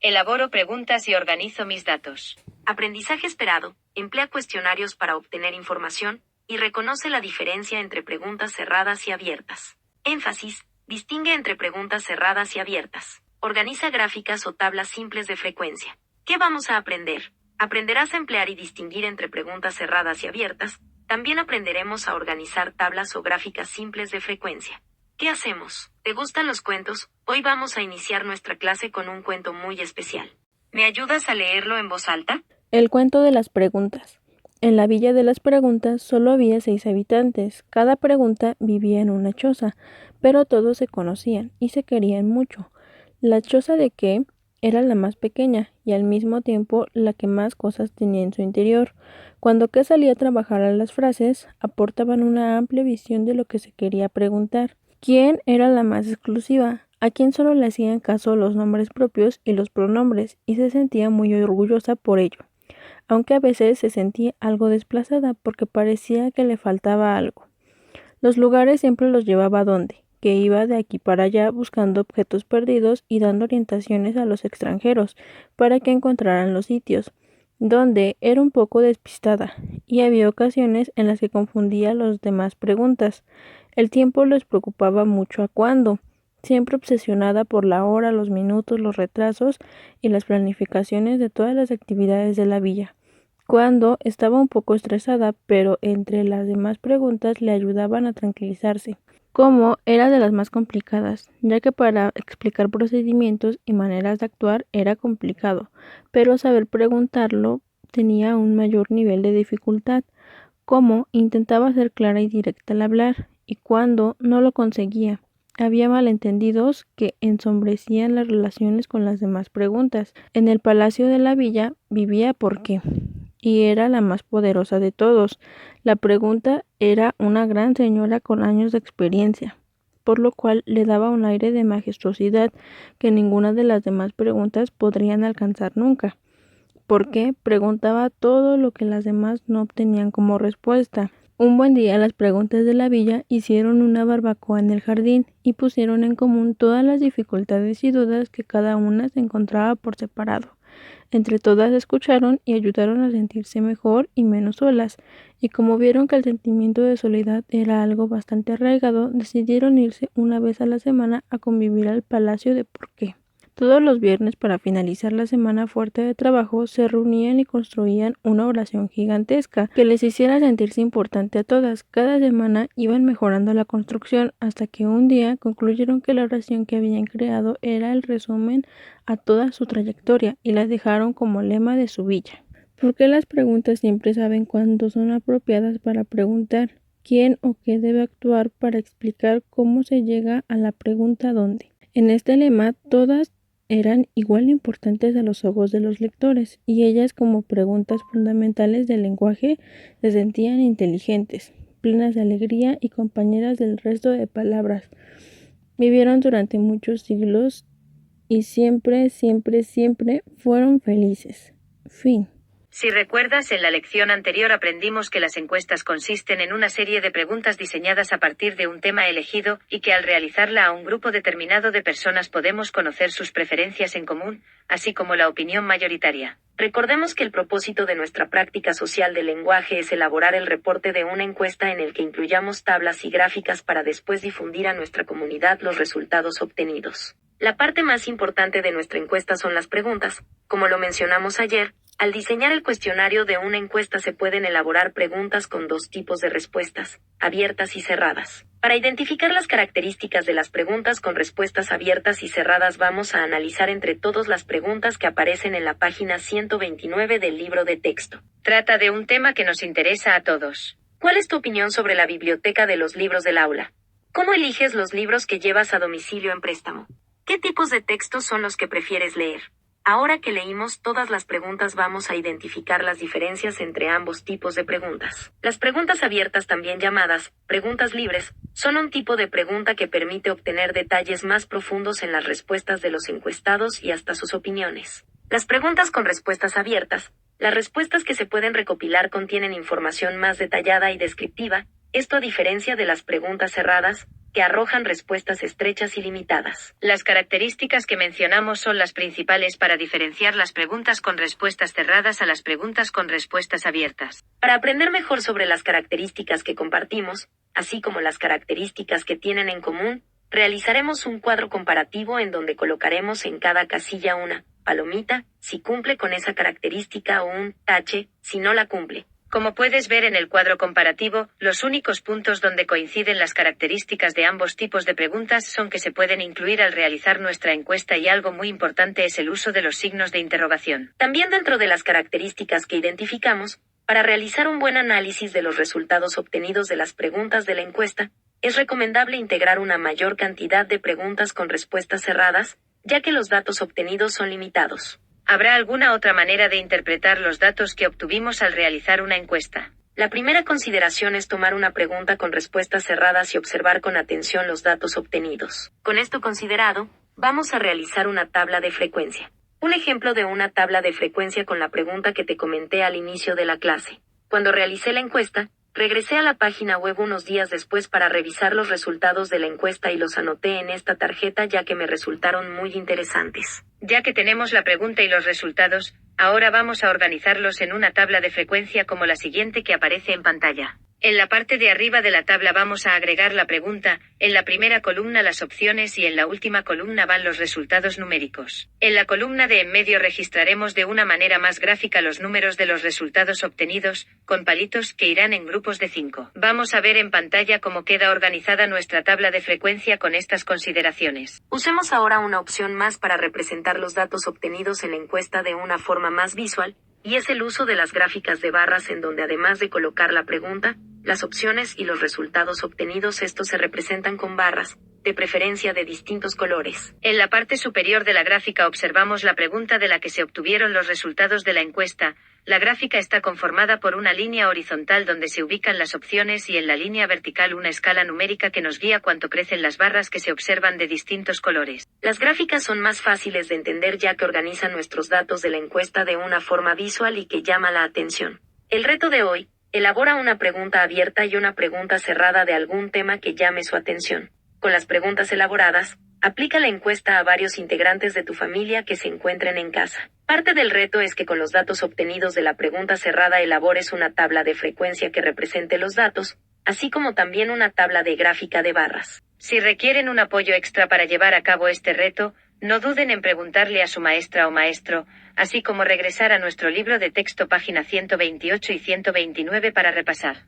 Elaboro preguntas y organizo mis datos. Aprendizaje esperado. Emplea cuestionarios para obtener información y reconoce la diferencia entre preguntas cerradas y abiertas. Énfasis. Distingue entre preguntas cerradas y abiertas. Organiza gráficas o tablas simples de frecuencia. ¿Qué vamos a aprender? Aprenderás a emplear y distinguir entre preguntas cerradas y abiertas. También aprenderemos a organizar tablas o gráficas simples de frecuencia. ¿Qué hacemos? ¿Te gustan los cuentos? Hoy vamos a iniciar nuestra clase con un cuento muy especial. ¿Me ayudas a leerlo en voz alta? El cuento de las preguntas. En la villa de las preguntas solo había 6 habitantes. Cada pregunta vivía en una choza, pero todos se conocían y se querían mucho. La choza de Qué era la más pequeña y al mismo tiempo la que más cosas tenía en su interior. Cuando Qué salía a trabajar a las frases, aportaban una amplia visión de lo que se quería preguntar. ¿Quién era la más exclusiva? A quien solo le hacían caso los nombres propios y los pronombres, y se sentía muy orgullosa por ello, aunque a veces se sentía algo desplazada porque parecía que le faltaba algo. Los lugares siempre los llevaba a donde, que iba de aquí para allá buscando objetos perdidos y dando orientaciones a los extranjeros para que encontraran los sitios, donde era un poco despistada, y había ocasiones en las que confundía las demás preguntas. El tiempo les preocupaba mucho a cuándo, siempre obsesionada por la hora, los minutos, los retrasos y las planificaciones de todas las actividades de la villa. Cuando estaba un poco estresada, pero entre las demás preguntas le ayudaban a tranquilizarse. Cómo era de las más complicadas, ya que para explicar procedimientos y maneras de actuar era complicado, pero saber preguntarlo tenía un mayor nivel de dificultad. Cómo intentaba ser clara y directa al hablar, y cuando no lo conseguía. Había malentendidos que ensombrecían las relaciones con las demás preguntas. En el palacio de la villa vivía ¿Por qué? Y era la más poderosa de todos. La pregunta era una gran señora con años de experiencia, por lo cual le daba un aire de majestuosidad que ninguna de las demás preguntas podrían alcanzar nunca. ¿Por qué? Preguntaba todo lo que las demás no obtenían como respuesta. Un buen día las preguntas de la villa hicieron una barbacoa en el jardín y pusieron en común todas las dificultades y dudas que cada una se encontraba por separado. Entre todas escucharon y ayudaron a sentirse mejor y menos solas, y como vieron que el sentimiento de soledad era algo bastante arraigado, decidieron irse una vez a la semana a convivir al palacio de ¿Por qué? Todos los viernes, para finalizar la semana fuerte de trabajo, se reunían y construían una oración gigantesca que les hiciera sentirse importante a todas. Cada semana iban mejorando la construcción hasta que un día concluyeron que la oración que habían creado era el resumen a toda su trayectoria y la dejaron como lema de su villa. ¿Por qué las preguntas siempre saben cuándo son apropiadas para preguntar? ¿Quién o qué debe actuar para explicar cómo se llega a la pregunta dónde? En este lema, todas eran igual de importantes a los ojos de los lectores, y ellas, como preguntas fundamentales del lenguaje, se sentían inteligentes, plenas de alegría y compañeras del resto de palabras. Vivieron durante muchos siglos y siempre, siempre, siempre fueron felices. Fin. Si recuerdas, en la lección anterior aprendimos que las encuestas consisten en una serie de preguntas diseñadas a partir de un tema elegido, y que al realizarla a un grupo determinado de personas podemos conocer sus preferencias en común, así como la opinión mayoritaria. Recordemos que el propósito de nuestra práctica social del lenguaje es elaborar el reporte de una encuesta en el que incluyamos tablas y gráficas para después difundir a nuestra comunidad los resultados obtenidos. La parte más importante de nuestra encuesta son las preguntas. Como lo mencionamos ayer, al diseñar el cuestionario de una encuesta se pueden elaborar preguntas con 2 tipos de respuestas, abiertas y cerradas. Para identificar las características de las preguntas con respuestas abiertas y cerradas vamos a analizar entre todas las preguntas que aparecen en la página 129 del libro de texto. Trata de un tema que nos interesa a todos. ¿Cuál es tu opinión sobre la biblioteca de los libros del aula? ¿Cómo eliges los libros que llevas a domicilio en préstamo? ¿Qué tipos de textos son los que prefieres leer? Ahora que leímos todas las preguntas vamos a identificar las diferencias entre ambos tipos de preguntas. Las preguntas abiertas, también llamadas preguntas libres, son un tipo de pregunta que permite obtener detalles más profundos en las respuestas de los encuestados y hasta sus opiniones. Las preguntas con respuestas abiertas, las respuestas que se pueden recopilar contienen información más detallada y descriptiva, esto a diferencia de las preguntas cerradas, que arrojan respuestas estrechas y limitadas. Las características que mencionamos son las principales para diferenciar las preguntas con respuestas cerradas a las preguntas con respuestas abiertas. Para aprender mejor sobre las características que compartimos, así como las características que tienen en común, realizaremos un cuadro comparativo en donde colocaremos en cada casilla una palomita si cumple con esa característica o un tache si no la cumple. Como puedes ver en el cuadro comparativo, los únicos puntos donde coinciden las características de ambos tipos de preguntas son que se pueden incluir al realizar nuestra encuesta y algo muy importante es el uso de los signos de interrogación. También dentro de las características que identificamos, para realizar un buen análisis de los resultados obtenidos de las preguntas de la encuesta, es recomendable integrar una mayor cantidad de preguntas con respuestas cerradas, ya que los datos obtenidos son limitados. ¿Habrá alguna otra manera de interpretar los datos que obtuvimos al realizar una encuesta? La primera consideración es tomar una pregunta con respuestas cerradas y observar con atención los datos obtenidos. Con esto considerado, vamos a realizar una tabla de frecuencia. Un ejemplo de una tabla de frecuencia con la pregunta que te comenté al inicio de la clase. Cuando realicé la encuesta, regresé a la página web unos días después para revisar los resultados de la encuesta y los anoté en esta tarjeta ya que me resultaron muy interesantes. Ya que tenemos la pregunta y los resultados, ahora vamos a organizarlos en una tabla de frecuencia como la siguiente que aparece en pantalla. En la parte de arriba de la tabla vamos a agregar la pregunta, en la primera columna las opciones y en la última columna van los resultados numéricos. En la columna de en medio registraremos de una manera más gráfica los números de los resultados obtenidos, con palitos que irán en grupos de 5. Vamos a ver en pantalla cómo queda organizada nuestra tabla de frecuencia con estas consideraciones. Usemos ahora una opción más para representar los datos obtenidos en la encuesta de una forma más visual, y es el uso de las gráficas de barras en donde además de colocar la pregunta, las opciones y los resultados obtenidos estos se representan con barras, de preferencia de distintos colores. En la parte superior de la gráfica observamos la pregunta de la que se obtuvieron los resultados de la encuesta. La gráfica está conformada por una línea horizontal donde se ubican las opciones y en la línea vertical una escala numérica que nos guía cuánto crecen las barras que se observan de distintos colores. Las gráficas son más fáciles de entender ya que organizan nuestros datos de la encuesta de una forma visual y que llama la atención. El reto de hoy, elabora una pregunta abierta y una pregunta cerrada de algún tema que llame su atención. Con las preguntas elaboradas, aplica la encuesta a varios integrantes de tu familia que se encuentren en casa. Parte del reto es que con los datos obtenidos de la pregunta cerrada elabores una tabla de frecuencia que represente los datos, así como también una tabla de gráfica de barras. Si requieren un apoyo extra para llevar a cabo este reto, no duden en preguntarle a su maestra o maestro, así como regresar a nuestro libro de texto página 128 y 129 para repasar.